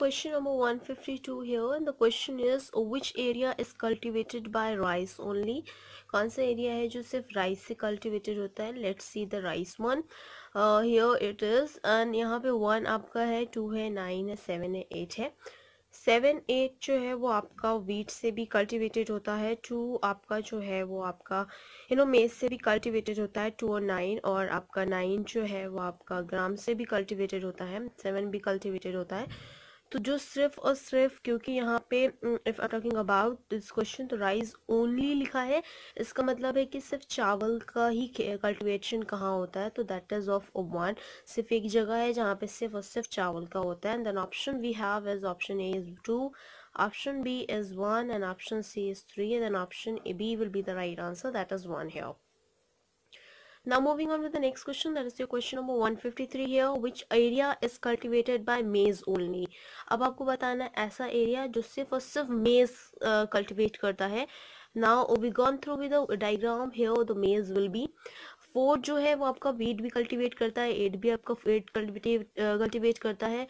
question number 152 here, and the question is which area is cultivated by rice only? कौन सा area है जो सिर्फ राइस से कल्टिवेटेड होता है? Let's see the rice one. Here it is, and यहाँ पे 1 आपका है, 2 है, 9 है, 7 है, 8 है. 7 8 जो है वो आपका वीट से भी कल्टिवेटेड होता है. 2 आपका जो है वो आपका मेज से भी कल्टिवेटेड होता है, 2 और 9. और आपका 9 जो है वो आपका ग्राम से भी कल्टिवेटेड होता है. 7 भी कल्टिवेटेड होता है. तो जो सिर्फ और सिर्फ, क्योंकि यहाँ पे if I talking about this question तो राइस ओनली लिखा है, इसका मतलब है कि सिर्फ चावल का ही कल्टिवेशन कहाँ होता है, तो दैट इज ऑफ 1. सिर्फ एक जगह है जहाँ पे सिर्फ और सिर्फ चावल का होता है. And then option we have is option A is 2, option B is 1, and option C is 3, and then option B will be the right answer, that is 1 here. Now moving on with the next question, that is your question number 153 here. Which area is cultivated by maize only? अब आपको बताना है ऐसा area जो सिर्फ और सिर्फ मेज कल्टिवेट करता है. Now we gone through with the diagram here. The maize will be 4 जो है वो आपका वीट भी कल्टिवेट करता है, 8 भी आपका वीट कल्टिवेट करता है,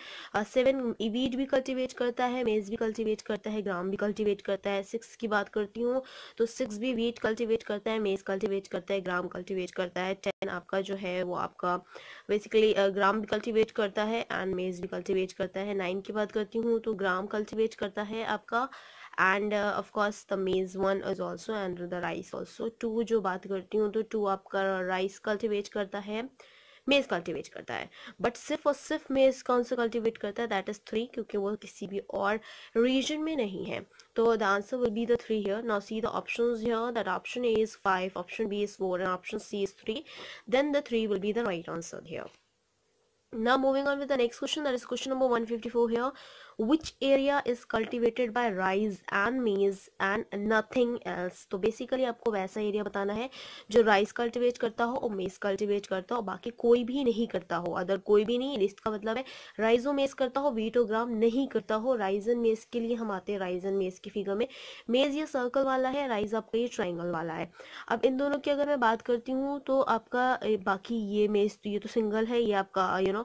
7 वीट भी कल्टिवेट करता है, मेज भी कल्टिवेट करता है, ग्राम भी कल्टिवेट करता है. 6 की बात करती हूँ तो 6 भी वीट कल्टिवेट करता है, मेज कल्टिवेट करता है, ग्राम कल्टिवेट करता है. 10 आपका जो है वो आपका बेसिकली ग्राम भी कल्टिवेट करता है एंड मेज भी कल्टिवेट करता है. 9 की बात करती हूँ तो ग्राम कल्टिवेट करता है आपका, एंड ऑफ कोर्स द मेज one is also, and the rice also. 2 जो बात करती हूँ तो 2 आपका राइस कल्टिवेट करता है, मेज कल्टिवेट करता है. बट सिर्फ और सिर्फ मेज कौन सा कल्टिवेट करता है? दैट इज 3, क्योंकि वो किसी भी और रीजन में नहीं है. तो the answer will be the 3 here. Now see the options here, that option A is 5, option B is 4, and option C is 3. Then the 3 will be the right answer here. Now moving on with the next question, that is question number 154 here. Which area is cultivated by rice and maize and nothing else? तो basically आपको वैसा area बताना है जो rice cultivate करता हो और मेज कल्टिवेट करता हो, बाकी कोई भी नहीं करता हो. अदर कोई भी नहीं, लिस्ट का मतलब है राइस और मेज करता हो, वीट और ग्राम नहीं करता हो. राइस एंड मेज के लिए हम आते हैं राइस एंड मेज की फिगर में. मेज ये सर्कल वाला है, राइस आपका ये ट्राइंगल वाला है. अब इन दोनों की अगर मैं बात करती हूँ तो आपका बाकी ये मेज तो ये तो सिंगल है, ये आपका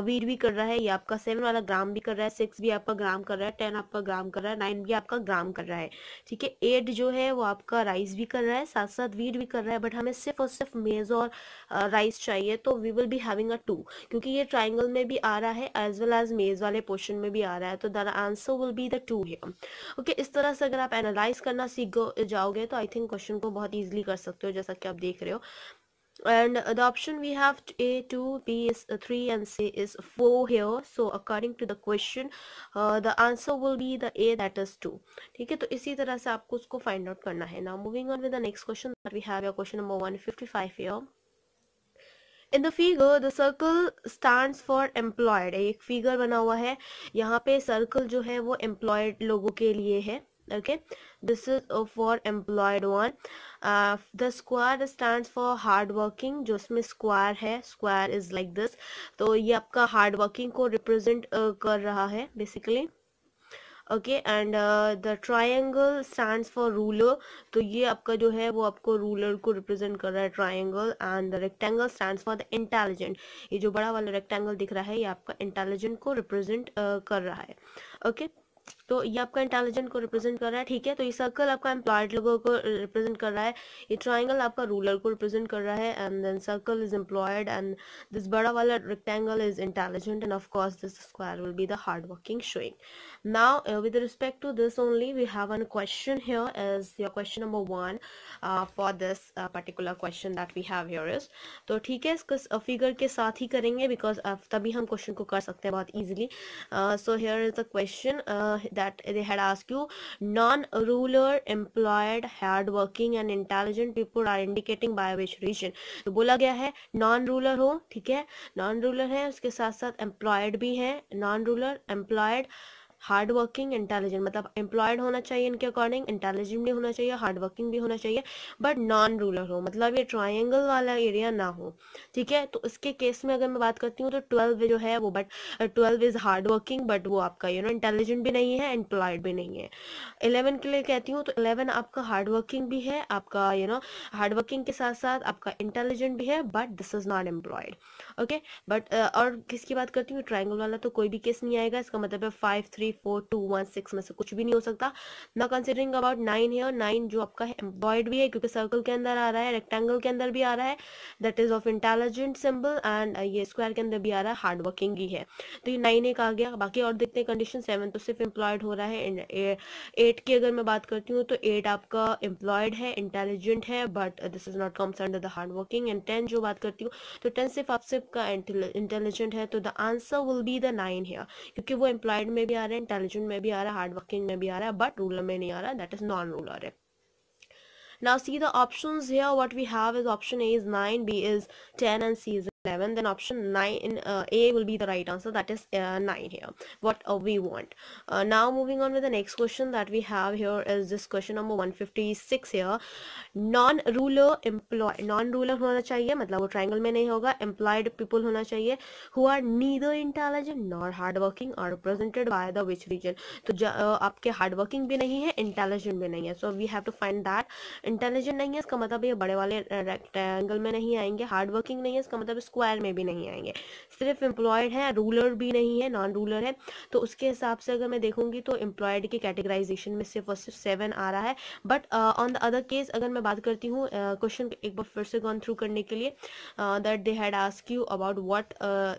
वीट भी कर रहा है, ये आपका 7 वाला ग्राम भी कर रहा है, 6 भी आपका ग्राम कर रहा है, 10 आपका ग्राम कर रहा है, 9 भी आपका ग्राम कर रहा है. ठीक है, 8 जो है वो आपका राइस भी कर रहा है, साथ साथ वीट भी कर रहा है. बट हमें सिर्फ और सिर्फ मेज और राइस चाहिए, तो we will be having a 2, क्योंकि ये ट्राइंगल में भी आ रहा है एज वेल एज मेज वाले पोर्शन में भी आ रहा है. तो the answer will be the 2 here. Okay, इस तरह से अगर आप एनालाइज करना सीख जाओगे तो आई थिंक क्वेश्चन को बहुत ईजिली कर सकते हो, जैसा कि आप देख रहे हो. And the option we have A 2, B is 3, and C is 4 here. So according to the question, the answer will be the A, that is 2. ठीक है, तो इसी तरह से आपको उसको find out करना है. Now moving on with the next question, that we have your question number 155 here. In the figure, the circle stands for employed. एक फिगर बना हुआ है, यहाँ पे सर्कल जो है वो employed लोगों के लिए है. Okay, this is for employed one. The square stands for hard working. जो इसमें square है, square is like this. तो ये आपका hard working को represent कर रहा है basically. Okay, and the triangle stands for ruler. तो ये आपका जो है वो आपको ruler को represent कर रहा है, triangle. And the rectangle stands for the intelligent. ये जो बड़ा वाला rectangle दिख रहा है ये आपका intelligent को represent कर रहा है. Okay, तो ये आपका इंटेलिजेंट को रिप्रेजेंट कर रहा है. ठीक है, तो ये सर्कल आपका एम्प्लॉयड लोगों को रिप्रेजेंट कर रहा है, ये ट्राइंगल आपका रूलर को रिप्रेजेंट कर रहा है, and then circle is employed, and this बड़ा वाला rectangle is intelligent, and of course this square will be the hard working showing. Now with respect to this only we have one question here as your question number 1 for this particular question that we have here is. तो ठीक है, इसको figure के साथ ही करेंगे because तभी हम question को कर सकते हैं बहुत easily. So here is the question that they had asked you. Non-ruler, employed, hard-working and intelligent people are indicating by which region. तो बोला गया है non-ruler हो, ठीक है, non-ruler है, उसके साथ साथ employed भी है, non-ruler, employed, hard working, intelligent, मतलब एम्प्लॉयड होना चाहिए इनके अकॉर्डिंग, इंटेलिजेंट भी होना चाहिए, हार्ड वर्किंग भी होना चाहिए, बट नॉन रूरल हो, मतलब ये ट्रायंगल वाला एरिया ना हो, ठीक है। तो इसके केस में अगर मैं बात करती हूँ तो 12 जो है वो, but 12 is hard working, but वो आपका इंटेलिजेंट भी नहीं है, एम्प्लॉयड भी नहीं है। 11 के लिए कहती हूँ तो 11 आपका हार्ड वर्किंग भी है, आपका हार्ड वर्किंग के साथ साथ आपका इंटेलिजेंट भी है, but this is not employed, okay. But और किसकी बात करती हूँ, ट्राइंगल वाला तो कोई भी केस नहीं आएगा, इसका मतलब है 5 3 4 2 1 6 में से कुछ भी नहीं हो सकता। ना कंसिडरिंग अबाउट 9 है, और 9 जो आपका है एम्प्लॉयड भी है क्योंकि सर्कल के अंदर आ रहा है, रेक्टेंगल के अंदर भी आ रहा है, that is of intelligent symbol, and ये स्क्वायर के अंदर भी आ रहा है, हार्ड वर्किंग ही है। तो ये 9 एक आ गया। बाकी और देखते हैं कंडीशन। 7 तो सिर्फ एम्प्लॉयड हो रहा है। 8 की अगर मैं बात करती हूँ तो 8 आपका एम्प्लॉयड है, इंटेलिजेंट है, but this is not comes under the hard working. And 10 जो बात करती हूँ तो 10 सिर्फ आप सिर्फ का इंटेलिजेंट है, तो the answer will be the 9 है, क्योंकि वो एम्प्लॉयड में भी आ रहा है, इंटेलिजेंट में भी आ रहा है, हार्ड वर्किंग में भी आ रहा है, बट रूलर में नहीं आ रहा, दैट इज नॉन रूलर है। Now see the options here. What we have is option A is 9, B is 10, and C is 11. Then option 9, A will be the right answer, that is 9 here, what we want. Now moving on with the next question that we have here is this question number 156 here. Non ruler employ, non ruler होना चाहिए, मतलब वो triangle में नहीं होगा, employed people होना चाहिए, who are neither intelligent nor hard working, are represented by the which region. तो आपके हार्ड वर्किंग भी नहीं है, इंटेलिजेंट भी नहीं है, so we have to find that. Intelligent नहीं है, इसका मतलब ये बड़े वाले रेक्टेंगल में नहीं आएंगे, हार्ड वर्किंग नहीं है, इसका मतलब स्क्वायर में भी नहीं आएंगे, सिर्फ एम्प्लॉयड है, रूलर भी नहीं है, नॉन रूलर है। तो उसके हिसाब से अगर मैं देखूंगी तो एम्प्लॉयड की कैटेगराइजेशन में सिर्फ और सिर्फ 7 आ रहा है। But on the other case अगर मैं बात करती हूँ, क्वेश्चन एक बार फिर से गॉन थ्रू करने के लिए, that they had ask you about what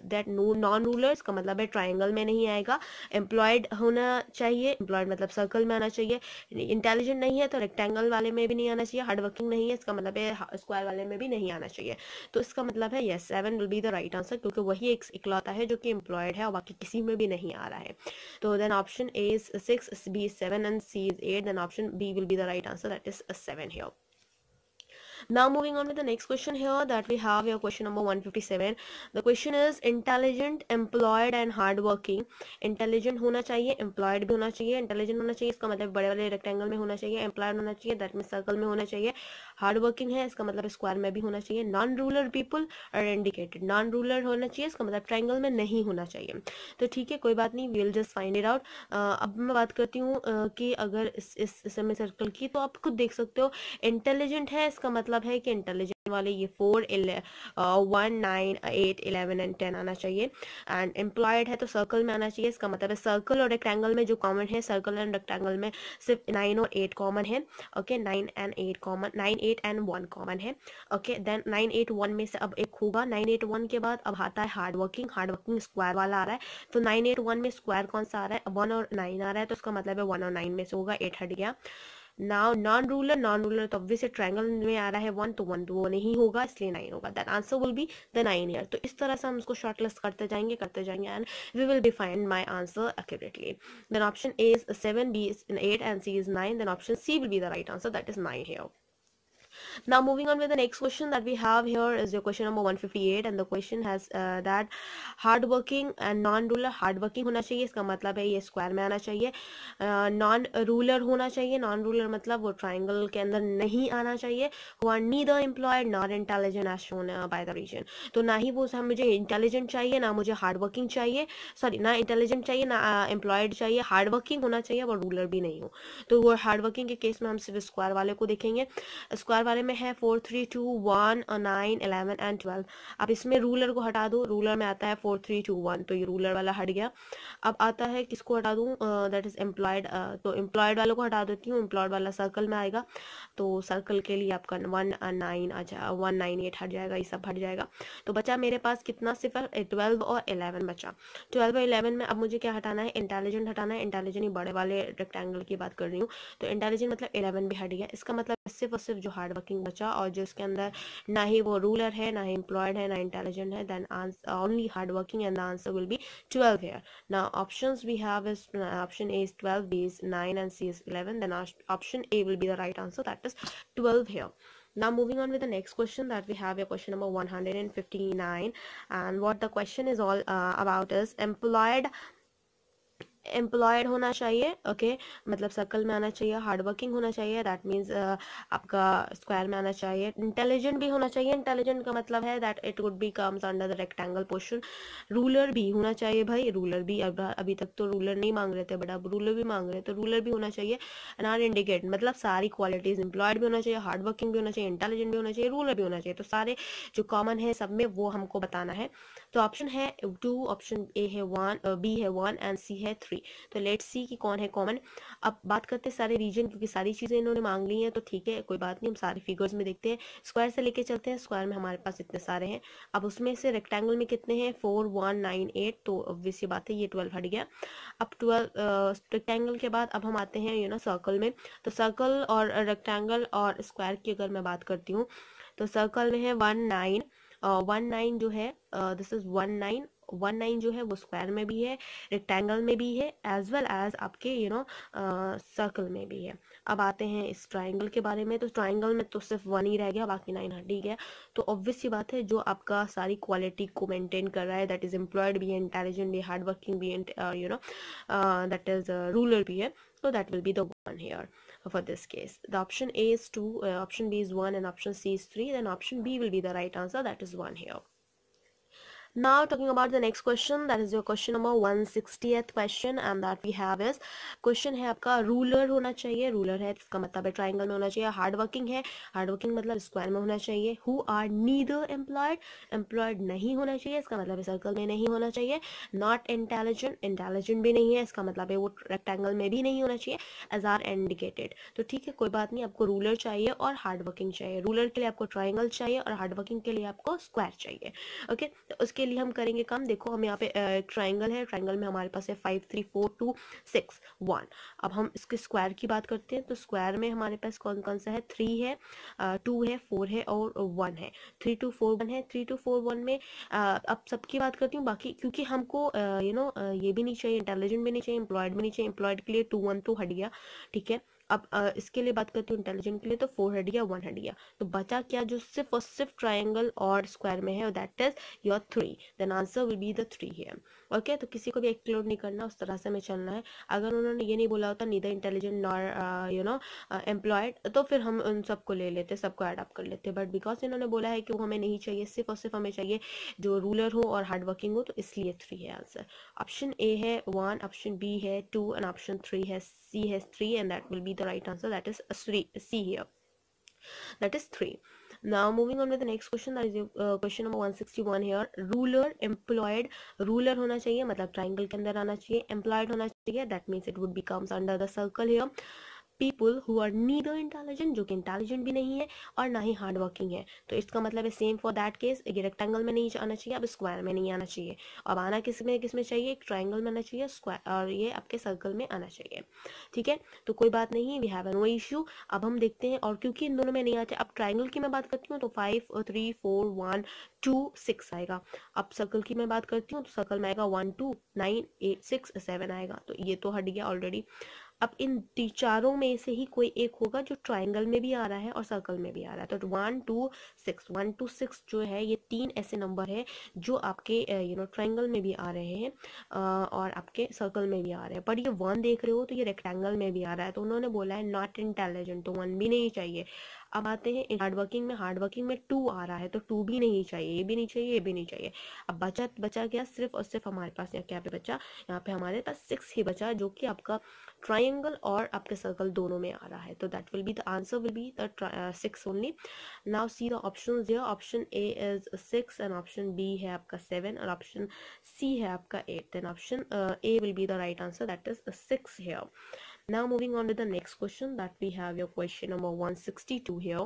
that non rulers, का मतलब है ट्राइंगल में नहीं आएगा, एम्प्लॉयड होना चाहिए, एम्प्लॉयड मतलब सर्कल में आना चाहिए, इंटेलिजेंट नहीं है तो रेक्टेंगल वाले में भी नहीं आना चाहिए, हार्ड वर्किंग नहीं है, इसका मतलब है स्क्वायर वाले में भी नहीं आना चाहिए। तो इसका मतलब है yes, 7 will be the right answer, क्योंकि वही एक इकलौता है जो कि एम्प्लॉयड है और बाकी किसी में भी नहीं आ रहा है। तो then option A is 6, B is 7, and C is 8. Then option B will be the right answer, that is a 7 here. Now moving on with the next question here that we have here, question number 157. The question is intelligent, employed and hard working. Intelligent होना चाहिए, employed भी होना चाहिए, intelligent होना चाहिए, इसका मतलब बड़े वाले रेक्टेंगल में होना चाहिए, employed होना चाहिए, that means सर्कल में होना चाहिए, हार्ड वर्किंग है, इसका मतलब स्क्वायर में भी होना चाहिए, non ruler people are indicated, non ruler होना चाहिए, इसका मतलब ट्राइंगल में नहीं होना चाहिए। तो ठीक है, कोई बात नहीं, we will just find it out. अब मैं बात करती हूँ कि अगर इस समय सर्कल की, तो आप खुद देख सकते हो, इंटेलिजेंट है, इसका मतलब है कि इंटेलिजेंट वाले ये 4 1 9 8 11 एंड 10 आना चाहिए, एंड एम्प्लॉयड है तो सर्कल में आना चाहिए, इसका मतलब है सर्कल और रेक्टेंगल में जो कॉमन है, सर्कल एंड रेक्टेंगल में सिर्फ 9 और 8 कॉमन है, okay, 9 and 8 common, 9 8 and 1 common है, ओके। देन 9 8 1 में से अब एक होगा, 9 8 1 के बाद अब आता है hard working, hard working square वाला आ रहा है, तो 9 8 1 में स्क्वायर कौन सा आ रहा है, 1 और 9 आ रहा है, तो इसका मतलब है 1 और 9 में से होगा, 8 हट गया। Now non ruler, non ruler तो ऑब्वियसली ट्रायंगल में आ रहा है 1, तो 1 तो वो नहीं होगा, इसलिए 9 होगा, that answer will be the 9 here. तो इस तरह से हम इसको शॉर्ट लिस्ट करते जाएंगे and we will be find my answer accurately. Then option A is 7, B is 8 and C is 9, then option C will be the right answer, that is 9 here. Now moving on with the next question that we have here is your question number 158, and the question has that hard working and non ruler, hard working होना चाहिए, इसका मतलब है ये square में आना चाहिए, non ruler होना चाहिए, नॉन रूलर मतलब वो ट्राइंगल के अंदर नहीं आना चाहिए, who are neither employed nor intelligent as shown by the region। तो ना ही वो मुझे इंटेलिजेंट चाहिए, ना मुझे हार्ड वर्किंग चाहिए, सॉरी ना इंटेलिजेंट चाहिए, ना एम्प्लॉयड चाहिए, हार्ड वर्किंग होना चाहिए और रूलर भी नहीं हो। तो वो हार्ड वर्किंग के केस में हम सिर्फ स्क्वायर वाले को देखेंगे, स्क्वायर वाले में है 4 3 2 1 9 11 एंड 12। अब इसमें रूलर को हटा दो, रूलर में आता है 4 3 2 1, तो ये रूलर वाला हट गया। अब आता है किसको हटा दूं, दैट इज एम्प्लॉयड, तो एम्प्लॉयड वालों को हटा देती हूँ, एम्प्लॉयड वाला सर्कल में आएगा, तो सर्कल के लिए आपका 1 9 आ जाएगा, 1 9 8 हट जाएगा, ये सब हट जाएगा। तो बचा मेरे पास कितना, सिर्फ 12 और 11 बचा। 12 और 11 में अब मुझे क्या हटाना है, इंटेलिजेंट हटाना है, इंटेलिजेंट ही बड़े वाले रेक्टेंगल की बात कर रही हूँ, तो इंटेलिजेंट मतलब 11 भी हट गया, इसका मतलब सिर्फ और सिर्फ जो हार्ड वर्किंग बचा, और जो इसके अंदर ना ही वो रूलर है, ना ही एम्प्लॉयड है, ना इंटेलिजेंट है, then only hard working, and the answer will be 12 here. Now options we have is option A is 12, B is 9 and C is 11, then option A will be the right answer, that is 12 here. Now moving on with the next question that we have, your question number 159, and what the question is all about is employed employed होना चाहिए, okay मतलब circle में आना चाहिए, hard working होना चाहिए, that means आपका square में आना चाहिए, इंटेलिजेंट भी होना चाहिए, इंटेलिजेंट का मतलब है that it would be comes under the rectangle portion, ruler भी होना चाहिए भाई, रूलर भी, अभी तक तो रूलर नहीं मांग रहे थे बट अब रूलर भी मांग रहे हैं, तो रूलर भी होना चाहिए, नॉन इंडिकेट मतलब सारी क्वालिटीज, एम्प्लॉयड भी होना चाहिए, हार्ड वर्किंग भी होना चाहिए, इंटेलिजेंट भी होना चाहिए, रूलर भी होना चाहिए, तो सारे जो कॉमन है सब में वो हमको बताना है। तो ऑप्शन है 2, ऑप्शन ए है 1, बी है 1 एंड सी है 3। तो लेट्स सी कि कौन है कॉमन। अब बात करते हैं सारे रीजन, क्योंकि सारी चीजें इन्होंने मांग ली हैं तो ठीक है कोई बात नहीं, हम सारे फिगर्स में देखते हैं। स्क्वायर से लेके चलते हैं, स्क्वायर में हमारे पास इतने सारे हैं। अब उसमें से रेक्टेंगल में कितने हैं, 4 1 9 8, तो ऑब्वियस सी बात है ये 12 हट गया। अब 12 रेक्टेंगल के बाद अब हम आते हैं सर्कल में। तो सर्कल और रेक्टेंगल और स्क्वायर की अगर मैं बात करती हूँ, तो सर्कल में है 1 9, 1 9 जो है दिस इज 1 9, 1 9 जो है वो स्क्वायर में भी है, रेक्टेंगल में भी है, एज वेल एज आपके सर्कल में भी है। अब आते हैं इस ट्राइंगल के बारे में। तो ट्राइंगल में तो सिर्फ 1 ही रह गया, बाकी 9 हट ही गया। तो ऑब्वियस सी बात है जो आपका सारी क्वालिटी को मेंटेन कर रहा है, दैट इज एम्प्लॉयड भी है, इंटेलिजेंट भी, हार्ड वर्किंग भी, दैट इज रूलर भी है, so that will be the one here for this case. The option A is 2, option B is 1 and option C is 3, then option B will be the right answer, that is 1 here. Now talking about the next question, that is your question number 160th question, and that we have is question है आपका ruler होना चाहिए, ruler है इसका मतलब है triangle में होना चाहिए, हार्ड वर्किंग है, हार्ड वर्किंग मतलब स्क्वायर में होना चाहिए, who are neither employed, employed नहीं होना चाहिए, इसका मतलब है सर्कल में नहीं होना चाहिए, नॉट इंटेलिजेंट, इंटेलिजेंट भी नहीं है, इसका मतलब है वो रेक्टेंगल में भी नहीं होना चाहिए, एज आर इंडिकेटेड। तो ठीक है कोई बात नहीं, आपको रूलर चाहिए और हार्ड वर्किंग चाहिए, रूलर के लिए आपको ट्राइंगल चाहिए और हार्ड वर्किंग के लिए आपको स्क्वायर चाहिए, ओके। तो उसके लिए हम करेंगे काम, देखो हम यहाँ पे ट्राइंगल है, ट्राइंगल में हमारे पास है 5 3 4 2 6 1। अब हम इसके स्क्वायर की बात करते हैं, तो स्क्वायर में हमारे पास कौन कौन सा है, 3 है, 2 है, 4 है और 1 है, 3 2 4 1 है, 3 2 4 1 में अब सबकी बात करती हूँ बाकी, क्योंकि हमको ये भी नहीं चाहिए, इंटेलिजेंट भी नहीं चाहिए, एम्प्लॉयड भी नहीं चाहिए, एम्प्लॉयड के लिए 2 1 तो हट गया, ठीक है। अब इसके लिए बात करती हूँ इंटेलिजेंट के लिए, तो 4 हट गया, 1 हट गया, तो बचा क्या जो सिर्फ और सिर्फ ट्राइंगल और स्क्वायर में है, that is your 3, then answer will be the 3 here, okay. तो किसी को भी एक्सक्लूड नहीं करना, उस तरह से हमें चलना है। अगर उन्होंने ये नहीं बोला होता नीदर इंटेलिजेंट नॉर एम्प्लॉयड, तो फिर हम उन सबको ले लेते, सबको एडअप कर लेते, बट बिकॉज इन्होंने बोला है कि वो हमें नहीं चाहिए, सिर्फ और सिर्फ हमें चाहिए जो रूलर हो और हार्ड वर्किंग हो, तो इसलिए 3 है आंसर। ऑप्शन ए है 1, ऑप्शन बी है 2 एंड ऑप्शन 3 है सी है 3, and that will be the right answer, that is 3 see here, that is 3. Now moving on with the next question, that is question number 161 here. Ruler, employed, ruler होना चाहिए मतलब triangle के अंदर आना चाहिए, employed होना चाहिए, that means it would becomes under the circle here. People who are neither intelligent, जो कि इंटेलिजेंट भी नहीं है और ना ही हार्ड वर्किंग है, तो इसका मतलब है सेम फॉर दैट केस, ये रेक्टेंगल में नहीं आना चाहिए, अब स्क्वायर में नहीं आना चाहिए, अब आना किस में चाहिए, एक ट्राइंगल में आना चाहिए, स्क्वायर और ये आपके सर्कल में आना चाहिए, ठीक है। तो कोई बात नहीं, वी हैव नो इशू। अब हम देखते हैं, और क्योंकि इन दोनों में नहीं आते, अब ट्राइंगल की मैं बात करती हूँ तो 5 3 4 1 2 6 आएगा। अब सर्कल की मैं बात करती हूँ तो सर्कल में आएगा 1 2 9 8 6 7 आएगा, तो ये तो हट गया ऑलरेडी। अब इन चारों में से ही कोई एक होगा जो ट्राइंगल में भी आ रहा है और सर्कल में भी आ रहा है, तो 1 2 6 1 2 6 जो है ये 3 ऐसे नंबर है जो आपके ट्राइंगल में भी आ रहे हैं और आपके सर्कल में भी आ रहे हैं, पर ये 1 देख रहे हो तो ये रेक्टेंगल में भी आ रहा है, तो उन्होंने बोला है नॉट इंटेलिजेंट, तो 1 भी नहीं चाहिए। अब आते हैं हार्ड वर्किंग में, हार्ड वर्किंग में 2 आ रहा है, तो 2 भी नहीं चाहिए, ये भी नहीं चाहिए, ये भी नहीं चाहिए। अब बचा गया सिर्फ और सिर्फ हमारे पास क्या पे बचा, यहाँ पे हमारे पास 6 ही बचा, जो कि आपका ट्राइंगल और आपके सर्कल दोनों में आ रहा है, तो that will be the answer will be the 6 only. Now see the options here, option A is 6 and option B है आपका 7 और ऑप्शन सी है आपका 8, then option A will be the right answer, that is 6 here. Now moving on to the next question, that we have your question number 162 here.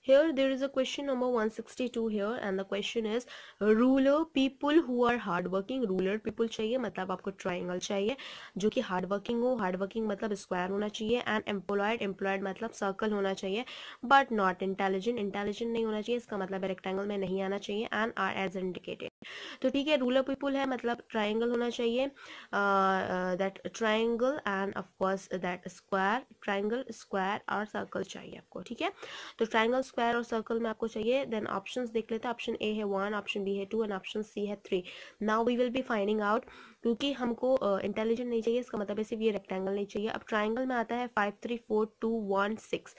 Here there is a question number 162 here, and the question is ruler people who are hard working, ruler people चाहिए मतलब आपको triangle चाहिए जो कि hard working हो, hard working मतलब square होना चाहिए, एंड एम्प्लॉयड, एम्प्लॉयड मतलब सर्कल होना चाहिए, बट नॉट इंटेलिजेंट, इंटेलिजेंट नहीं होना चाहिए, इसका मतलब रेक्टेंगल में नहीं आना चाहिए, एंड आर एज इंडिकेटेड। तो ठीक है, रूलर पीपुल है मतलब ट्राइंगल होना चाहिए, that triangle and of course that square, triangle square और सर्कल चाहिए आपको, ठीक है। तो ट्राइंगल स्क्वायर और सर्कल में आपको चाहिए। देन ऑप्शंस देख लेते हैं, ऑप्शन ए है 1, ऑप्शन बी है 2 एंड ऑप्शन सी है 3। Now we will be finding out, क्योंकि हमको इंटेलिजेंट नहीं चाहिए, इसका मतलब है सिर्फ ये रेक्टेंगल नहीं चाहिए। अब ट्राइंगल में आता है 5 3 4 2 1 6,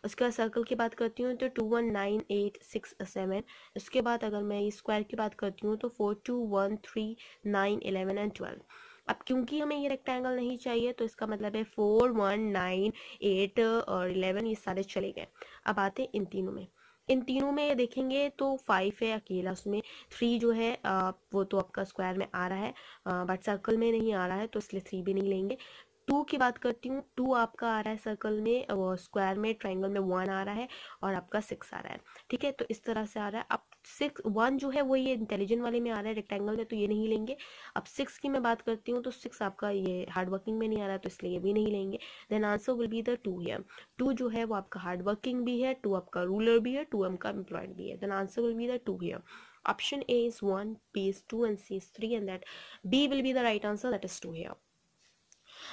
उसके बाद सर्कल की बात करती हूँ तो 2 1 9 8 6 7, उसके बाद अगर मैं स्क्वायर की बात करती हूँ तो 4 2 1 3 9 11 एंड 12। अब क्योंकि हमें ये रेक्टेंगल नहीं चाहिए तो इसका मतलब है 4 1 9 8 और 11 ये सारे चले गए। अब आते हैं इन तीनों में, इन तीनों में देखेंगे तो 5 है अकेला, उसमें 3 जो है वो तो आपका स्क्वायर में आ रहा है बट सर्कल में नहीं आ रहा है, तो इसलिए 3 भी नहीं लेंगे। 2 की बात करती हूँ, 2 आपका आ रहा है सर्कल में, वो स्क्वायर में ट्राइंगल में 1 आ रहा है और आपका 6 आ रहा है, ठीक है। तो इस तरह से आ रहा है। अब 6 1 जो है वो ये इंटेलिजेंट वाले में आ रहा है रेक्टेंगल में, तो ये नहीं लेंगे। अब 6 की मैं बात करती हूँ तो 6 आपका ये हार्ड वर्किंग में नहीं आ रहा है, तो इसलिए ये भी नहीं लेंगे। Then answer will be the 2 here. 2 जो है वो आपका हार्ड वर्किंग भी है, 2 आपका रूलर भी है, 2 आपका एम्प्लॉयड भी है। Then answer will be the 2 here. Option A is 1, B is 2 and C is 3, and that B will be the right answer, that is 2 here.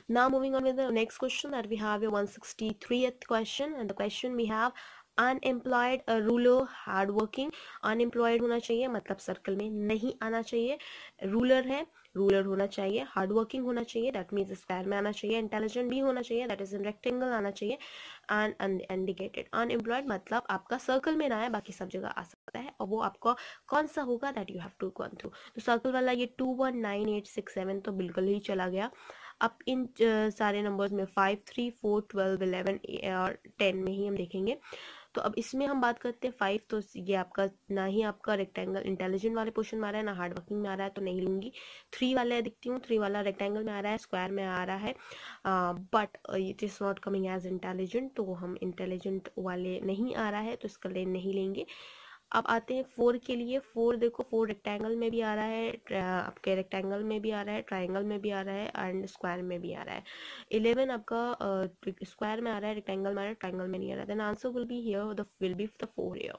Now moving on with the next question that we have a 163th question, and the question we have unemployed ruler hard working. Unemployed होना चाहिए मतलब circle में नहीं आना चाहिए, ruler है ruler होना चाहिए, हार्ड वर्किंग होना चाहिए दैट मीन्स स्क्वायर में आना चाहिए, इंटेलिजेंट भी होना चाहिए दैट इज इन रेक्टेंगल आना चाहिए, एंड इंडिकेटेड। अनएम्प्लॉयड मतलब आपका सर्कल में ना है, बाकी सब जगह आ सकता है, और वो आपका कौन सा होगा that you have to go through. तो सर्कल वाला ये 2 1 9 8 6 7 तो बिल्कुल ही चला गया। अब इन सारे नंबर्स में 5 3 4 12 11 और 10 में ही हम देखेंगे। तो अब इसमें हम बात करते हैं 5, तो ये आपका ना ही आपका रेक्टेंगल इंटेलिजेंट वाले पोर्शन में आ रहा है, ना हार्ड वर्किंग में आ रहा है, तो नहीं लूंगी। 3 वाला देखती हूँ, 3 वाला रेक्टेंगल में आ रहा है, स्क्वायर में आ रहा है, but it is not coming as intelligent, तो हम इंटेलिजेंट वाले नहीं आ रहा है, तो इसका ले नहीं लेंगे। अब आते हैं 4 के लिए। 4 देखो, 4 रेक्टेंगल में भी आ रहा है, आपके रेक्टेंगल में भी आ रहा है, ट्राइंगल में भी आ रहा है एंड स्क्वायर में भी आ रहा है। 11 आपका स्क्वायर में आ रहा है, रेक्टेंगल में आ रहा है, ट्राइंगल में नहीं आ रहा है। Then answer will be here, the will be the 4 here.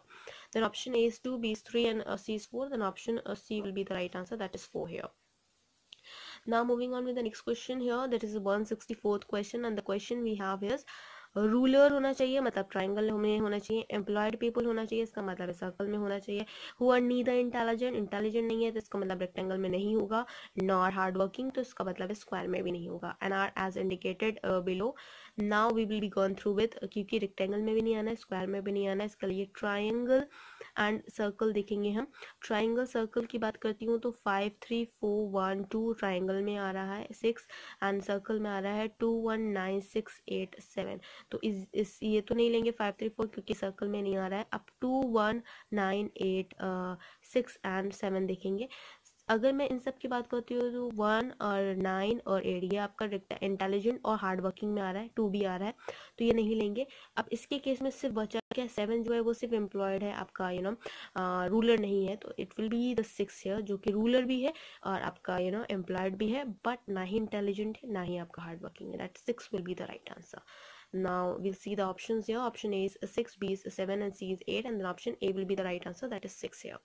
Then option A is 2, B is 3 and C is 4। Then option C will be the right answer, that is 4 here. Now moving on with the next question here, that is the 164th question, and the question we have is ruler होना चाहिए मतलब triangle में होना चाहिए, employed people होना चाहिए, इसका मतलब है सर्कल में होना चाहिए, who are neither intelligent, intelligent नहीं है तो इसका मतलब रेक्टेंगल में नहीं होगा, नॉर हार्ड वर्किंग तो इसका मतलब है स्क्वायर में भी नहीं होगा, and are as indicated below. Now we will be gone through with, क्योंकि रेक्टेंगल में भी नहीं आना है, स्क्वायर में भी नहीं आना है, इसके लिए ट्राइंगल एंड सर्कल देखेंगे हम। ट्राइंगल सर्कल की बात करती हूँ तो 5 3 4 1 2 ट्राइंगल में आ रहा है, 6 एंड सर्कल में आ रहा है 2 1 9 6 8 7। तो इस ये तो नहीं लेंगे 5 3 4 क्योंकि सर्कल में नहीं आ रहा है। अब 2 1 9 8 6 एंड 7 देखेंगे। अगर मैं इन सब की बात करती हूँ तो 1 और 9 और 8 ये आपका इंटेलिजेंट और हार्ड वर्किंग में आ रहा है, 2 भी आ रहा है, तो ये नहीं लेंगे। अब इसके केस में सिर्फ बचा क्या, 7 जो है वो सिर्फ एम्प्लॉयड है आपका, रूलर नहीं है, तो it will be the 6 here, जो कि रूलर भी है और आपका एम्प्लॉयड भी है, बट ना ही इंटेलिजेंट है ना ही आपका हार्ड वर्किंग है, that 6 will be the right answer. Now we'll see the options here. Option A is 6, B is 7 and C is 8, and then option A will be the right answer, that is 6 here.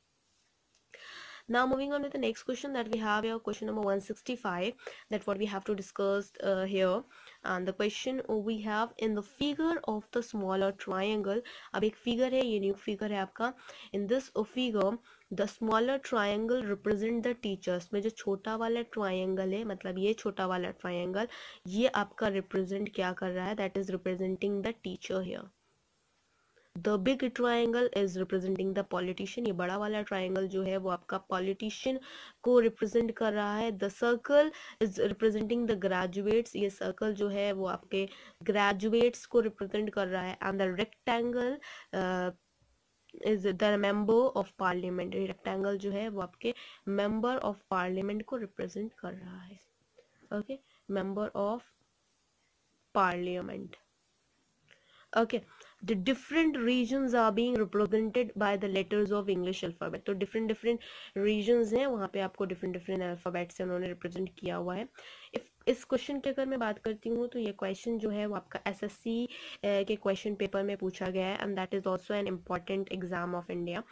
Now moving on with the next question that we have here, question number 165, that what we have to discuss here. And the question we have, in the figure of the smaller triangle, अब एक figure है, ये new figure है आपका. In this figure the smaller triangle represent the teachers, में जो छोटा वाला ट्रायंगल है मतलब ये छोटा वाला ट्रायंगल ये आपका रिप्रेजेंट क्या कर रहा है, that is representing the teacher here. The big triangle is representing the politician, ये बड़ा वाला ट्राइंगल जो है वो आपका पॉलिटिशियन को रिप्रेजेंट कर रहा है. The circle is representing the graduates, ये सर्कल जो है वो आपके ग्रेजुएट्स को रिप्रेजेंट कर रहा है. And the rectangle is the member of parliament, rectangle जो है वो आपके मेंबर ऑफ पार्लियामेंट को रिप्रेजेंट कर रहा है. Okay, member of parliament. Okay, the different regions are being represented by the letters of English alphabet. तो different regions हैं, वहाँ पे आपको different alphabet से उन्होंने represent किया हुआ है. If इस क्वेश्चन की अगर मैं बात करती हूँ तो ये क्वेश्चन जो है वो आपका एसएससी के क्वेश्चन पेपर में पूछा गया है, and that is also an important exam of India.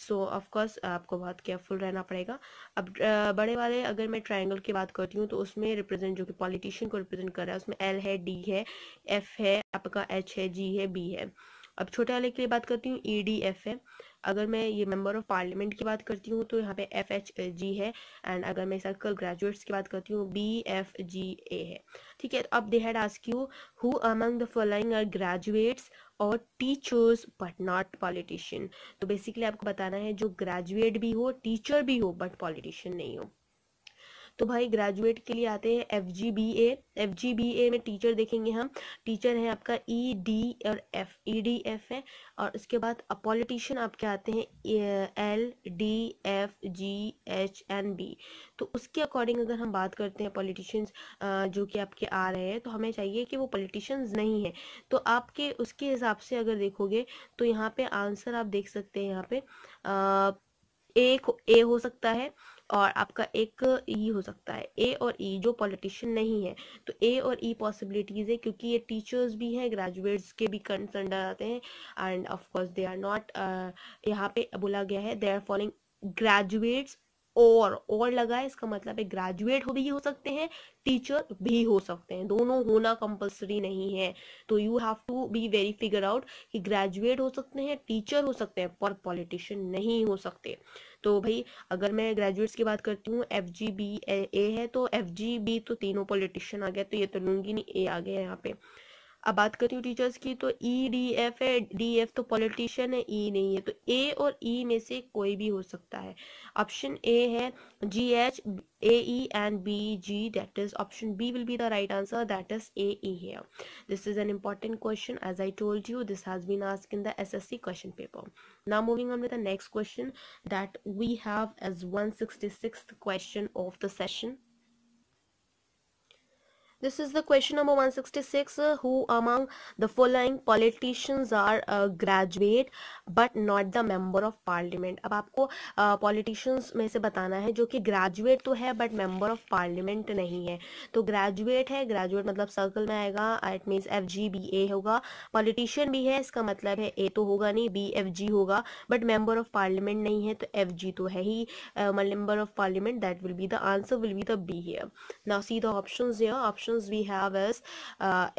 So of course आपको बहुत केयरफुल रहना पड़ेगा। अब बड़े वाले अगर मैं ट्रायंगल की बात करती हूँ तो उसमें रिप्रेजेंट जो कि पॉलिटिशियन को रिप्रेजेंट कर रहा है उसमें एल है, डी है, एफ है, आपका एच है, जी है, बी है। अब छोटे वाले के लिए बात करती हूँ, ई डी एफ है। अगर मैं ये मेंबर ऑफ पार्लियामेंट की बात करती हूँ तो यहाँ पे एफ एच जी है, एंड अगर मैं सर्कल ग्रेजुएट्स की बात करती हूँ बी एफ जी ए है। ठीक है, तो अब they had ask you who among the following are graduates और टीचर्स बट नॉट पॉलिटिशियन। तो बेसिकली आपको बताना है जो ग्रेजुएट भी हो, टीचर भी हो, बट पॉलिटिशियन नहीं हो। तो भाई ग्रेजुएट के लिए आते हैं F G B A. F G B A में टीचर देखेंगे हम, टीचर है आपका ई डी और एफ, ई डी एफ है। और उसके बाद पॉलिटिशियन आपके आते हैं L D F G H N B. तो उसके अकॉर्डिंग अगर हम बात करते हैं पॉलिटिशियंस जो कि आपके आ रहे हैं, तो हमें चाहिए कि वो पॉलिटिशियंस नहीं है। तो आपके उसके हिसाब से अगर देखोगे तो यहाँ पे आंसर आप देख सकते हैं, यहाँ पे ए हो सकता है और आपका एक ई हो सकता है। ए और ई जो पॉलिटिशियन नहीं है, तो ए और ई पॉसिबिलिटीज है, क्योंकि ये टीचर्स भी हैं, ग्रेजुएट्स के भी कंसर्न अंडर आते हैं, and of course they are not, यहाँ पे बोला गया है दे आर फॉलोइंग ग्रेजुएट्स और लगा है, इसका मतलब है ग्रेजुएट भी हो सकते हैं, टीचर भी हो सकते हैं, दोनों होना कंपलसरी नहीं है। तो you have to be very figure out कि ग्रेजुएट हो सकते हैं, टीचर हो सकते हैं, पर पॉलिटिशियन नहीं हो सकते। तो भाई अगर मैं ग्रेजुएट्स की बात करती हूँ, एफ जी बी ए है, तो एफ जी बी तो तीनों पॉलिटिशियन आ गया, तो ये तो लूंगी नहीं, ए आ गया यहाँ पे। अब बात करती हूँ टीचर्स की, तो ई डी एफ है, डी एफ तो पॉलिटिशियन है, ई नहीं है, तो ए और ई में से कोई भी हो सकता है। ऑप्शन ए है G H A E and B G, that is option B will be the right answer, that is A E here. This is an important question, as I told you this has been asked in the SSC question paper. Now moving on with the next question that we have as 166th question of the session. This is the question number 166. Who among the following politicians are graduate but not the member of parliament? अब आपको politicians में से बताना है जो कि graduate तो है but member of parliament नहीं है। तो graduate है, graduate मतलब circle में आएगा, it means FGBA होगा। politician भी है, इसका मतलब है A तो होगा नहीं, BFG होगा, but member of parliament नहीं है, तो FG तो है ही member of parliament, that will be the answer, will be the B here. Now see the options here. Options we have is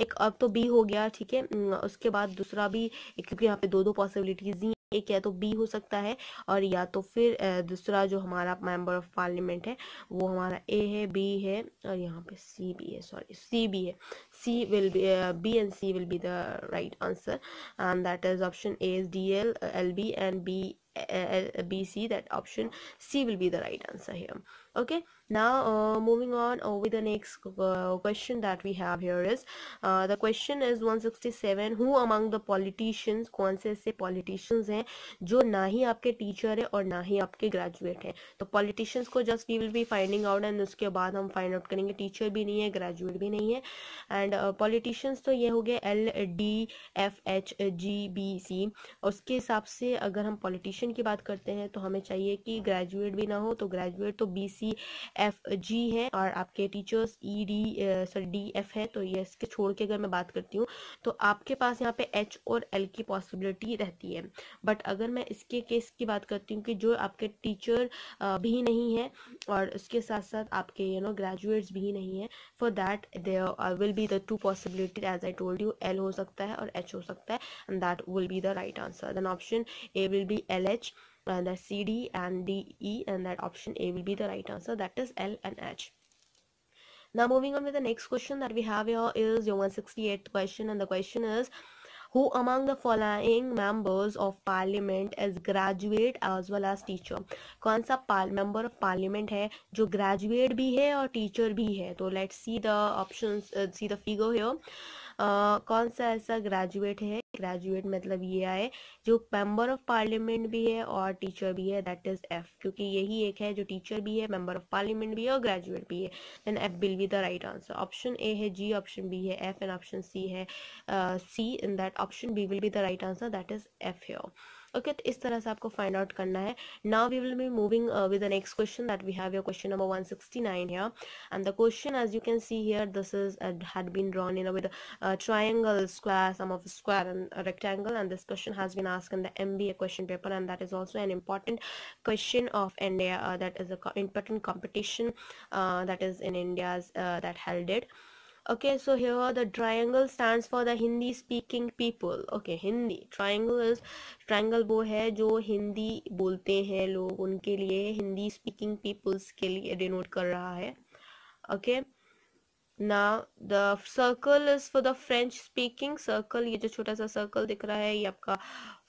एक अब तो बी हो गया, ठीक है। उसके बाद दूसरा भी, क्योंकि यहाँ पे दो पॉसिबिलिटीज दी, एक या तो बी हो सकता है और या तो फिर दूसरा जो हमारा मेंबर ऑफ पार्लियामेंट है वो हमारा ए है, बी है और यहाँ पे सी भी है, सॉरी सी भी है। C will be, B and C will be the right answer, and that is option A is D L L B and B BC, that option C will be the right answer here. Okay, now moving on with the next question that we have here is the question is 167. Who among the politicians, कौन से ऐसे politicians हैं जो ना ही आपके teacher है और ना ही आपके ग्रेजुएट हैं? तो politicians को just we will be finding out, and उसके बाद हम फाइंड आउट करेंगे टीचर भी नहीं है, ग्रेजुएट भी नहीं है, एंड politicians तो ये हो गए LDFHGBC। उसके हिसाब से अगर हम politician की बात करते हैं तो हमें चाहिए कि ग्रेजुएट भी ना हो, तो ग्रेजुएट तो BCFG है, और आपके टीचर्स DF है, तो ये इसके छोड़ के अगर मैं बात करती हूँ तो आपके पास यहाँ पे H और L की पॉसिबिलिटी रहती है। बट अगर मैं इसके केस की बात करती हूँ कि जो आपके टीचर भी नहीं है और उसके साथ साथ आपके ग्रेजुएट्स भी नहीं है, for that there will be the two possibility, as I told you, L हो सकता है और H हो सकता है, and that will be the right answer. Then option A will be LH, and that's CD and DE, and that option A will be the right answer, that is L and H. Now moving on with the next question that we have here is your 168th question, and the question is who among the following members of parliament is graduate as well as teacher? कौन सा member of parliament है जो graduate भी है और teacher भी है? तो let's see the options, see the figure here. कौन सा ऐसा ग्रेजुएट है, ग्रेजुएट मतलब ये आए जो मेंबर ऑफ पार्लियामेंट भी है और टीचर भी है, दैट इज एफ, क्योंकि यही एक है जो टीचर भी है, मेंबर ऑफ पार्लियामेंट भी है और ग्रेजुएट भी है, then F will be the right answer. Option A है जी, ऑप्शन बी है एफ, एंड ऑप्शन सी है C, in that option B will be the right answer, that is F here. Okay, तो इस तरह से आपको find out करना है. Now we will be moving with the next question that we have your question number 169 here, and the question as you can see here, this is had been drawn with a triangle, square, some of a square and a rectangle, and this question has been asked in the MBA question paper, and that is also an important question of India, that is a important competition that is in India's that held it. Okay, so here the triangle stands for the Hindi speaking people. Okay, Hindi triangle is, triangle वो है जो हिंदी बोलते हैं लोग, उनके लिए, Hindi speaking peoples के लिए डिनोट कर रहा है. Okay, now the circle is for the French speaking circle. ये जो छोटा सा सर्कल दिख रहा है ये आपका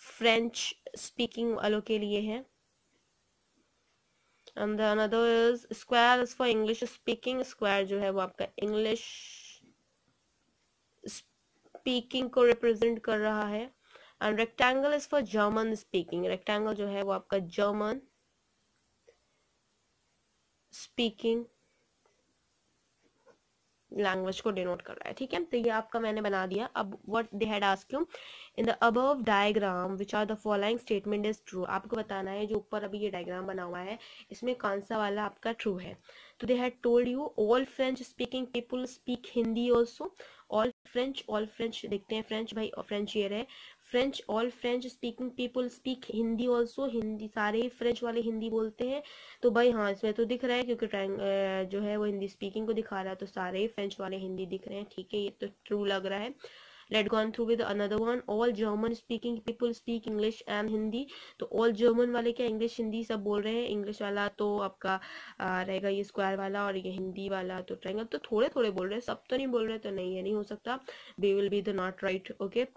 फ्रेंच स्पीकिंग वालों के लिए है. And the another is square is for English speaking. Square जो है वो आपका इंग्लिश स्पीकिंग को रिप्रेजेंट कर रहा है. And rectangle is for German speaking. Rectangle जो है वो आपका जर्मन स्पीकिंग लैंग्वेज को डिनोट कर रहा है. ठीक है, तो ये आपका मैंने बना दिया. अब what they had asked you in the above diagram which are the following statement is true. आपको बताना है जो ऊपर अभी ये डायग्राम बना हुआ है इसमें कौन सा वाला आपका ट्रू है. तो they had told you all French speaking people speak Hindi also. All French देखते हैं, फ्रेंच भाई और फ्रेंच ये रहे French. All French speaking people speak Hindi also. Hindi सारे ही फ्रेंच वाले हिंदी बोलते हैं. तो भाई हाँ, इसमें तो दिख रहा है क्योंकि जो है वो हिंदी स्पीकिंग को दिखा रहा है, तो सारे ही फ्रेंच वाले हिंदी दिख रहे हैं. ठीक है, ये तो ट्रू लग रहा है. Let go through with another one. All German speaking people speak English and Hindi. तो ऑल जर्मन वाले क्या इंग्लिश हिंदी सब बोल रहे हैं. इंग्लिश वाला तो आपका रहेगा ये स्क्वायर वाला, और ये हिंदी वाला तो ट्रायंगल. तो थोड़े थोड़े बोल रहे हैं, सब तो नहीं बोल रहे. तो नहीं, ये नहीं हो सकता. B will be the not right. Okay,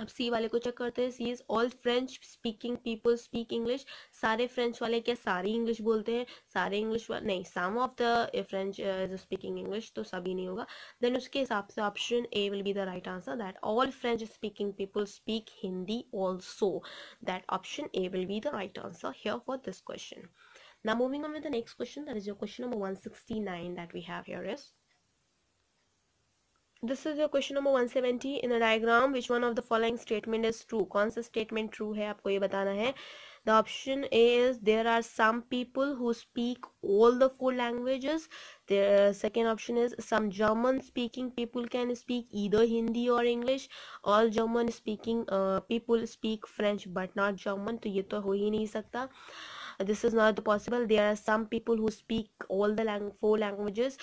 अब सी वाले को चेक करते हैं. C is all French speaking people speak English. सारे फ्रेंच वाले क्या सारी इंग्लिश बोलते हैं? सारे इंग्लिश वाले नहीं, some of the French is speaking English, तो सभी नहीं होगा. देन उसके हिसाब से option A will be the right answer, that all French speaking people speak Hindi also. That option A will be the right answer here for this question. Now moving on with the next question, that is your question number 169 that we have here is, this is your question number 170. in a diagram which one of the following statement is true. कौन सा statement true है आपको ये बताना है. The option A is there are some people who speak all the 4 languages. The second option is some German speaking people can speak either Hindi or English. All German speaking people speak French but not German. तो ये तो हो ही नहीं सकता. This is not possible. There are some people who speak all the 4 languages.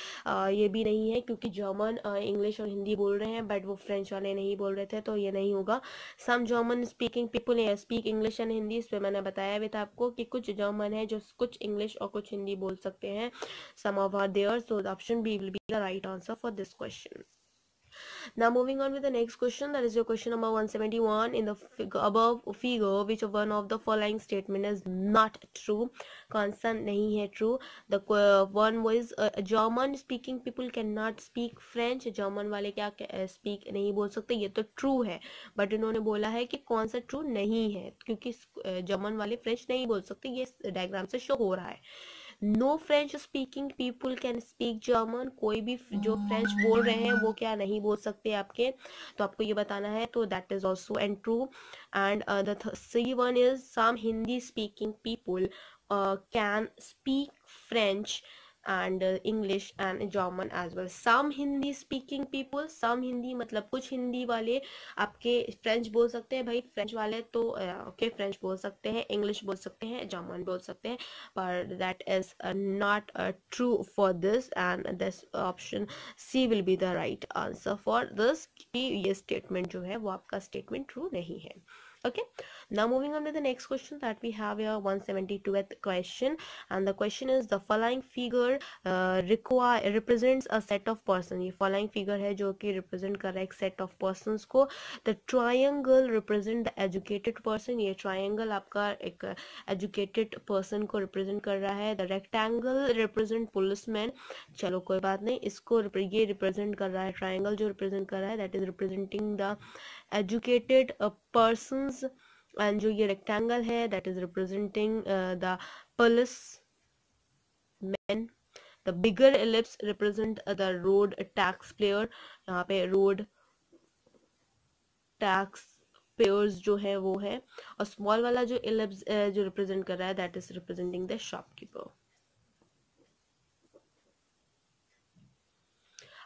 ये भी नहीं है क्योंकि जर्मन इंग्लिश और हिंदी बोल रहे हैं बट वो फ्रेंच वाले नहीं बोल रहे थे, तो ये नहीं होगा. Some German speaking people speak English and Hindi. इस पर मैंने बताया भी था आपको कि कुछ जर्मन है जो कुछ इंग्लिश और कुछ हिंदी बोल सकते हैं. Some of are there. So the option B will be the right answer for this question. Now moving on with the next question, that is your question number 171. In the above figure, which one of the following statement is not true? कौन सा नहीं है true? The one was German speaking people cannot speak French. German वाले क्या speak नहीं बोल सकते, ये तो true है. But इन्होंने बोला है कि कौन सा true नहीं है, क्योंकि German वाले French नहीं बोल सकते, ये डायग्राम से शो हो रहा है. Know French speaking people can speak German. कोई भी जो फ्रेंच बोल रहे हैं वो क्या नहीं बोल सकते आपके, तो आपको ये बताना है. तो that is also and true. And the C one is some Hindi speaking people can speak French and English and German as well. Some Hindi speaking people, some Hindi मतलब कुछ हिंदी वाले आपके फ्रेंच बोल सकते हैं. भाई फ्रेंच वाले तो ओके फ्रेंच बोल सकते हैं, इंग्लिश बोल सकते हैं, जर्मन बोल सकते हैं, पर that is not true for this, and this option C will be the right answer for this. ये statement जो है वो आपका statement true नहीं है. Okay, now moving on to the next question that we have here, 172th question, and the question is the following figure represents a set of person. ये following figure है जो कि represent कर रहा है एक set of persons को. The triangle represent the educated person. ये triangle आपका एक educated person को represent कर रहा है. The rectangle represent policeman. चलो कोई बात नहीं, इसको ये represent कर रहा है, triangle जो represent कर रहा है that is representing the educated persons, and जो ये rectangle है that is representing the police men. The bigger ellipse represent the road tax player. यहाँ पे road tax पेयर्स जो है वो है, और स्मॉल वाला जो इलिप्स जो रिप्रेजेंट कर रहा है that is representing the shopkeeper.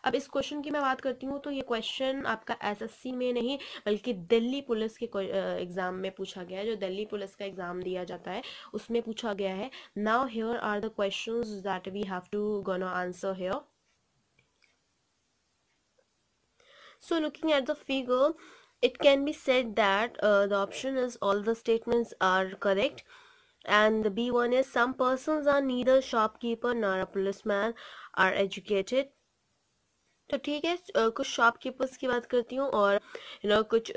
अब इस क्वेश्चन की मैं बात करती हूँ तो ये क्वेश्चन आपका एसएससी में नहीं बल्कि दिल्ली पुलिस के एग्जाम में पूछा गया है, जो दिल्ली पुलिस का एग्जाम दिया जाता है उसमें पूछा गया है। Now here are the questions that we have to gonna answer here. So looking at the figure, it can be said that the option is all the statements are correct, and the B1 is some persons are neither shopkeeper nor a policeman are educated. तो ठीक है, कुछ shopkeepers की बात करती हूँ और कुछ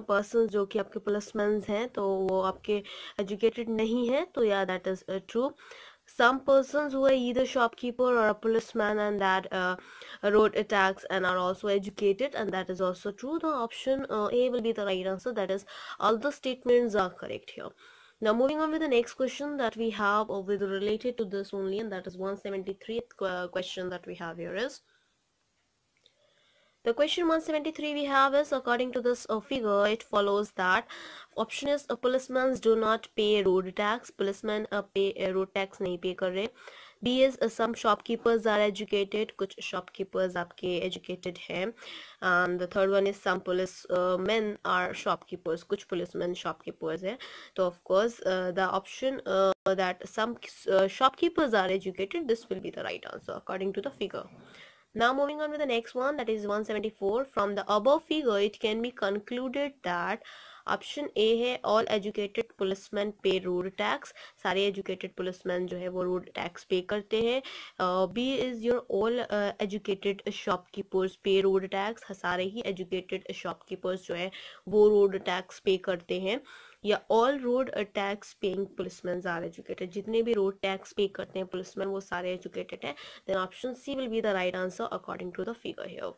पर्सन जो कि आपके पुलिसमैन हैं तो वो आपके एजुकेटेड नहीं है, तो या that is true. Some persons who are either shopkeeper or a policeman and that wrote attacks and are also educated, and that is also true. The option A will be the right answer. That is, all the statements are correct here. Now moving on with the next question that we have with related to this only, and that is 173th question that we have here is. The question 173 we have is, according to this figure, it follows that option is policemen do not pay road tax. Policemen pay road tax नहीं pay कर रहे. B is some shopkeepers are educated. कुछ shopkeepers आपके educated हैं. And the third one is some policemen are shopkeepers. कुछ policemen shopkeepers हैं. So of course the option that some shopkeepers are educated, this will be the right answer according to the figure. Now moving on with the next one, that is 174. From the above figure, it can be concluded that option A है all educated policemen pay road tax. सारे educated policemen जो है वो road tax pay करते हैं. B is your all educated shopkeepers pay road tax. सारे ही educated shopkeepers जो है वो road tax pay करते हैं. या all road tax paying policeman are educated, जितने भी रोड टैक्स पे करते हैं पुलिसमैन वो सारे एजुकेटेड हैं. Then option C will be the right answer according to the figure here.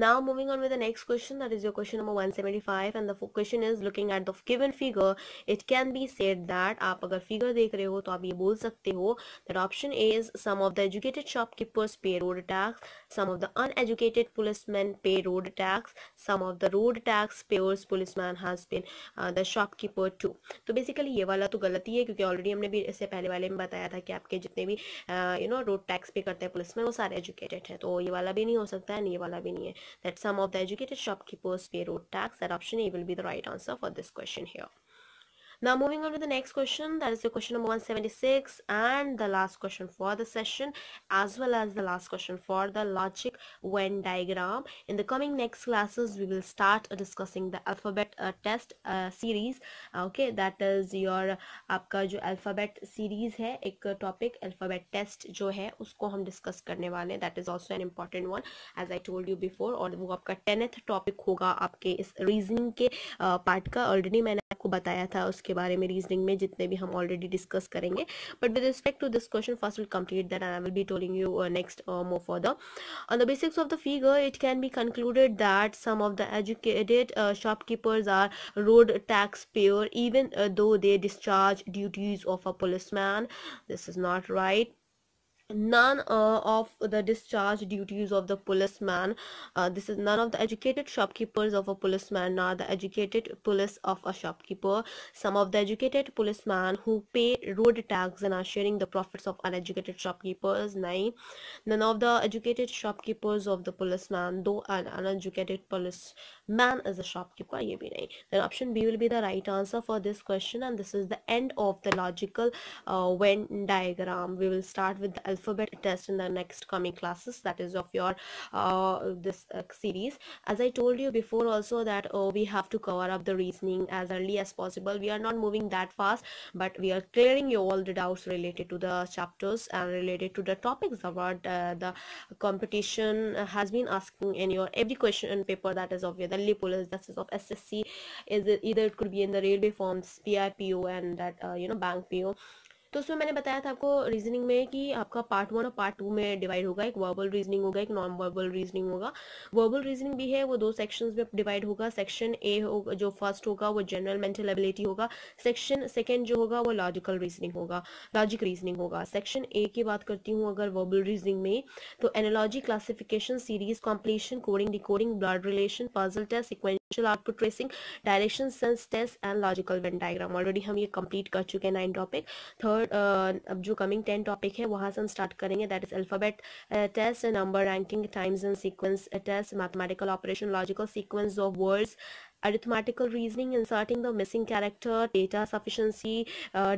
Now moving on with the next question, that is your question number 175, and the question is looking at the given figure, it can be said that आप अगर figure देख रहे हो तो आप ये बोल सकते हो that option A is some of the educated shopkeepers pay road tax, some of the uneducated policemen pay road tax, some of the road tax payers policeman has been the shopkeeper too. तो basically ये वाला तो गलती है क्योंकि already हमने भी इससे पहले वाले में बताया था कि आपके जितने भी रोड टैक्स पे करते हैं पुलिसमैन वो सारे एजुकेटेड हैं, तो ये वाला भी नहीं हो सकता है, ये वाला भी नहीं है. That some of the educated shopkeepers pay road tax. That option A will be the right answer for this question here. Now moving on to the next question, that is the question number 176 and the last question for the session, as well as the last question for the logic Venn diagram. In the coming next classes we will start discussing the alphabet test series. Okay, that is your आपका जो alphabet series है, एक topic alphabet test जो है उसको हम discuss करने वाले हैं. That is also an important one as I told you before, और वो आपका 10th topic होगा आपके इस reasoning के part का. Already मैंने आपको बताया था उसके बारे में रीजनिंग में जितने भी हम ऑलरेडी डिस्कस करेंगे, but with respect to this question first will complete that and I will be telling you next more further on the basics of the figure. It can be concluded that some of the educated shopkeepers are road tax payer even though they discharge duties of a policeman. This is not right. None of the discharge duties of the policeman, this is none of the educated shopkeepers of a policeman nor the educated police of a shopkeeper. Some of the educated policemen who pay road tax and are sharing the profits of uneducated shopkeepers. None of the educated shopkeepers of the policeman, though an uneducated policeman is a shopkeeper. ये भी नहीं. Then option B will be the right answer for this question, and this is the end of the logical Venn diagram. We will start with the alphabet test in the next coming classes, that is of your this series. As I told you before also that we have to cover up the reasoning as early as possible. We are not moving that fast, but we are clearing you all the doubts related to the chapters and related to the topics about the competition has been asking in your every question paper, that is of your Delhi Police, that is of SSC, is it either it could be in the railway forms, PIPO and that bank PO. तो उसमें मैंने बताया था आपको reasoning में कि आपका part 1 और पार्ट 2 में डिवाइड होगा. एक वर्बल रीजनिंग होगा, एक नॉन वर्बल रीजनिंग होगा. वर्बल रीजनिंग भी है वो 2 सेक्शंस में डिवाइड होगा. सेक्शन ए होगा जो फर्स्ट होगा वो जनरल मेंटल एबिलिटी होगा. सेक्शन सेकंड जो होगा वो लॉजिकल रीजनिंग होगा, लॉजिक रीजनिंग होगा. सेक्शन ए की बात करती हूँ अगर वर्बल रीजनिंग में, तो analogy, classification, series, completion, coding, decoding, blood relation, puzzle test, output tracing, direction sense test and logical Venn diagram. Already हम ये कंप्लीट कर चुके हैं 9 टॉपिक। थर्ड अब जो कमिंग 10 टॉपिक है वहाँ से हम स्टार्ट करेंगे, that is alphabet test, number ranking, times and sequence test, mathematical operation, logical sequence of words, arithmetical reasoning, inserting the missing character, data sufficiency,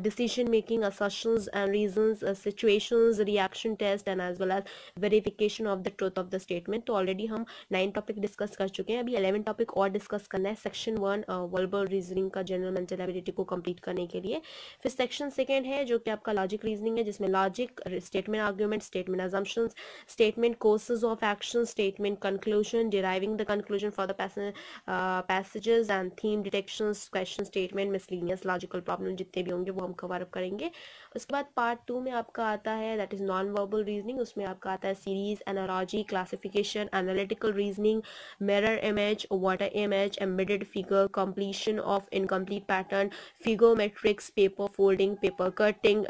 decision making, assertions and reasons, situations, reaction test, and as well as verification of the truth of the statement। तो already हम 9 topic discuss कर चुके हैं, अभी 11 topic और discuss करना है। Section 1 verbal reasoning का जनरल मेंटल एबिलिटी को कंप्लीट करने के लिए। फिर सेक्शन 2 है जो कि आपका लॉजिक रीजनिंग है, जिसमें logic, statement argument, statement assumptions, statement causes of action, statement conclusion, deriving the conclusion for the passages and theme detections, question statement, miscellaneous logical problem, जितने भी होंगे वो हम कवर अप करेंगे। उसके बाद पार्ट 2 में आपका आता है that is non verbal reasoning. उसमें आपका आता है series, analogy, classification, analytical reasoning, mirror image, water image, embedded figure, completion of incomplete pattern, figure matrix, paper folding, paper cutting,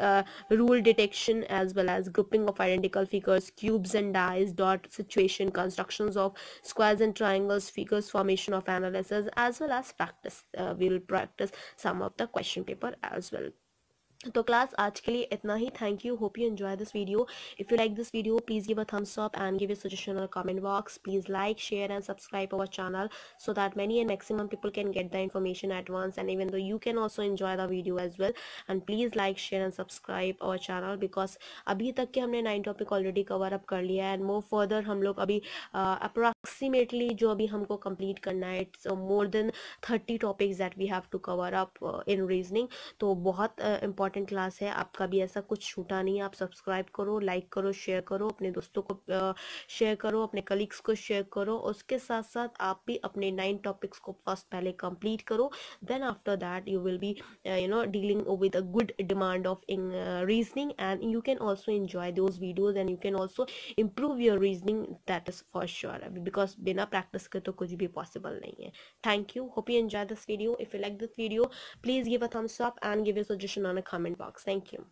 rule detection, as well as grouping of identical figures, cubes and dice, dot situation, constructions of squares and triangles, figures, formation of analysis, as well as practice. We will practice some of the question paper as well. तो class आज के लिए इतना ही। Thank you, hope you enjoy this video. If you like this video please give a thumbs up and give a suggestion और comment box. Please like, share and subscribe our channel so that many and maximum people can get the information at once, and even though you can also enjoy the video as well, and please like, share and subscribe our channel because अभी तक के हमने 9 topic already cover up कर लिया है, and more further हम लोग अभी अप्रोक्सीमेटली जो अभी हमको कंप्लीट करना है, it's more than 30 topics that we have to cover up in reasoning. तो बहुत इंपॉर्टेंट क्लास है, आपका भी ऐसा कुछ छूटा नहीं है। आप सब्सक्राइब करो, लाइक करो, शेयर करो, अपने दोस्तों को शेयर करो, अपने कलीग्स को शेयर करो। उसके साथ साथ आप भी अपने 9 टॉपिक्स को फर्स्ट पहले कंप्लीट करो, then after that you will be dealing with a good demand of reasoning, and you can also enjoy those videos and you can also improve your reasoning, that is for sure, because बिना practice के तो कुछ भी possible नहीं है। Thank you, hope you enjoy this video. If you like this video, please give a thumbs up and give a suggestion on a comment box. Thank you.